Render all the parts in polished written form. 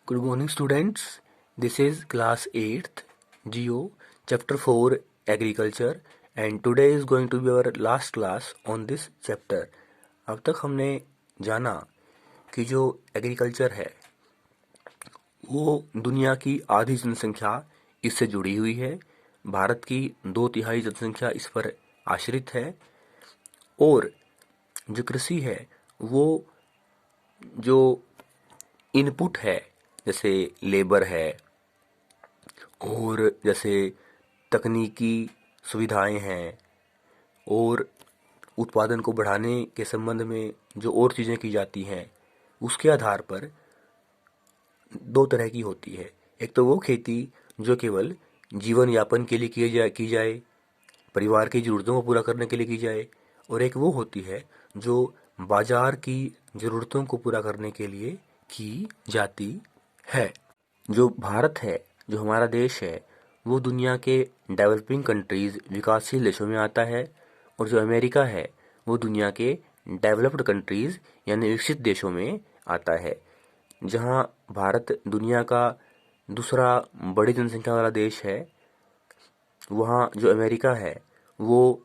Good morning, students. This is class 8th Geo, chapter 4 Agriculture, and today is going to be our last class on this chapter. अब तक हमने जाना कि जो agriculture है वो दुनिया की आधी जनसंख्या इससे जुड़ी हुई है। भारत की 2/3 जनसंख्या इस पर आश्रित है और जो कृषि है वो जो इनपुट है जैसे लेबर है और जैसे तकनीकी सुविधाएं हैं और उत्पादन को बढ़ाने के संबंध में जो और चीज़ें की जाती हैं उसके आधार पर दो तरह की होती है। एक तो वो खेती जो केवल जीवन यापन के लिए की जाए, परिवार की ज़रूरतों को पूरा करने के लिए की जाए, और एक वो होती है जो बाजार की ज़रूरतों को पूरा करने के लिए की जाती है। जो भारत है, जो हमारा देश है, वो दुनिया के डेवलपिंग कंट्रीज़ विकासशील देशों में आता है, और जो अमेरिका है वो दुनिया के डेवलप्ड कंट्रीज़ यानी विकसित देशों में आता है। जहाँ भारत दुनिया का दूसरा बड़ी जनसंख्या वाला देश है, वहाँ जो अमेरिका है वो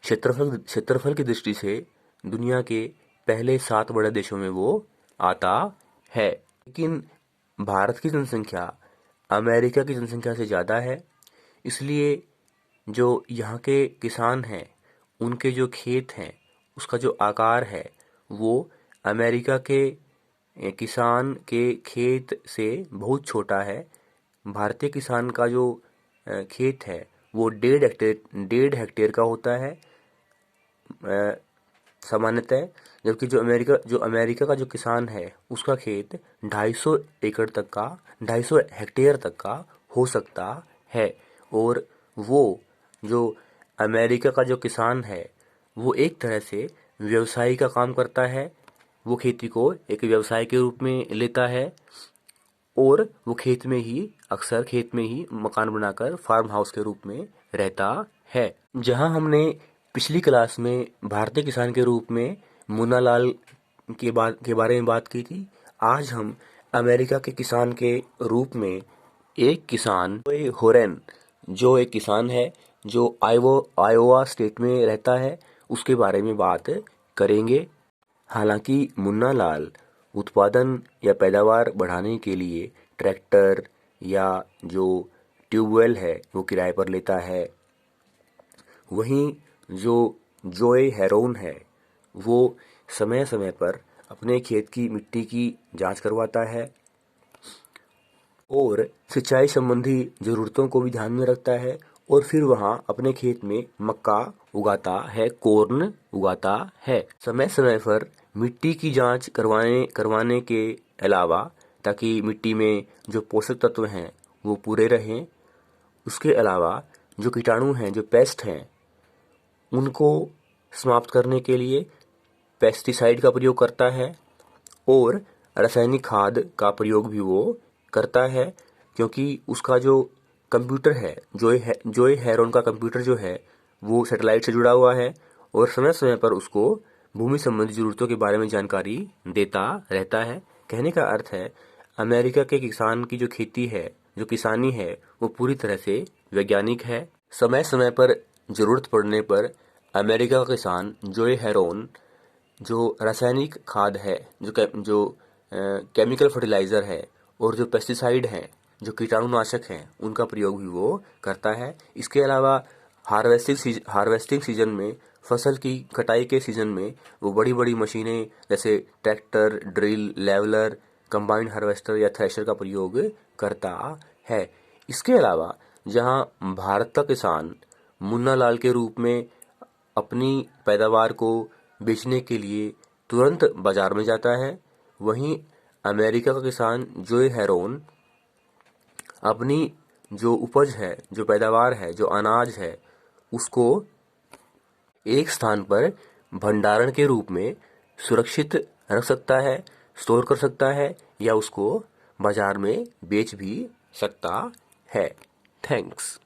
क्षेत्रफल की दृष्टि से दुनिया के पहले 7 बड़े देशों में वो आता है। लेकिन भारत की जनसंख्या अमेरिका की जनसंख्या से ज़्यादा है, इसलिए जो यहाँ के किसान हैं उनके जो खेत हैं उसका जो आकार है वो अमेरिका के किसान के खेत से बहुत छोटा है। भारतीय किसान का जो खेत है वो 1.5 हेक्टेयर का होता है सामान्यतः, जबकि जो अमेरिका का जो किसान है उसका खेत 250 हेक्टेयर तक का हो सकता है। और वो जो अमेरिका का जो किसान है वो एक तरह से व्यवसायी का काम करता है। वो खेती को एक व्यवसाय के रूप में लेता है और वो अक्सर खेत में ही मकान बनाकर फार्म हाउस के रूप में रहता है। जहां हमने पिछली क्लास में भारतीय किसान के रूप में मुन्ना लाल के बारे में बात की थी, आज हम अमेरिका के किसान के रूप में एक किसान होरेन, जो एक किसान है जो आयोवा स्टेट में रहता है, उसके बारे में बात करेंगे। हालांकि मुन्ना लाल उत्पादन या पैदावार बढ़ाने के लिए ट्रैक्टर या जो ट्यूबवेल है वो किराए पर लेता है, वहीं जो जोए हेरोन है वो समय समय पर अपने खेत की मिट्टी की जांच करवाता है और सिंचाई संबंधी ज़रूरतों को भी ध्यान में रखता है, और फिर वहाँ अपने खेत में मक्का उगाता है, कॉर्न उगाता है। समय समय पर मिट्टी की जांच करवाने के अलावा, ताकि मिट्टी में जो पोषक तत्व हैं वो पूरे रहें, उसके अलावा जो कीटाणु हैं, जो पेस्ट हैं, उनको समाप्त करने के लिए पेस्टिसाइड का प्रयोग करता है और रासायनिक खाद का प्रयोग भी वो करता है, क्योंकि उसका जो कंप्यूटर है, जोए हेरोन का कंप्यूटर जो है वो सैटेलाइट से जुड़ा हुआ है और समय समय पर उसको भूमि संबंधी ज़रूरतों के बारे में जानकारी देता रहता है। कहने का अर्थ है अमेरिका के किसान की जो खेती है, जो किसानी है, वो पूरी तरह से वैज्ञानिक है। समय समय पर ज़रूरत पड़ने पर अमेरिका का किसान जोए हेरोन जो रासायनिक खाद है, जो केमिकल फर्टिलाइज़र है और जो पेस्टिसाइड हैं, जो कीटाणुनाशक हैं, उनका प्रयोग भी वो करता है। इसके अलावा हार्वेस्टिंग सीजन में, फसल की कटाई के सीजन में वो बड़ी बड़ी मशीनें जैसे tractor, drill, leveller, combined harvester या थ्रेशर का प्रयोग करता है। इसके अलावा जहां भारत का किसान मुन्ना लाल के रूप में अपनी पैदावार को बेचने के लिए तुरंत बाजार में जाता है, वहीं अमेरिका का किसान जोए हेरोन अपनी जो उपज है, जो पैदावार है, जो अनाज है, उसको एक स्थान पर भंडारण के रूप में सुरक्षित रख सकता है, स्टोर कर सकता है या उसको बाजार में बेच भी सकता है। थैंक्स।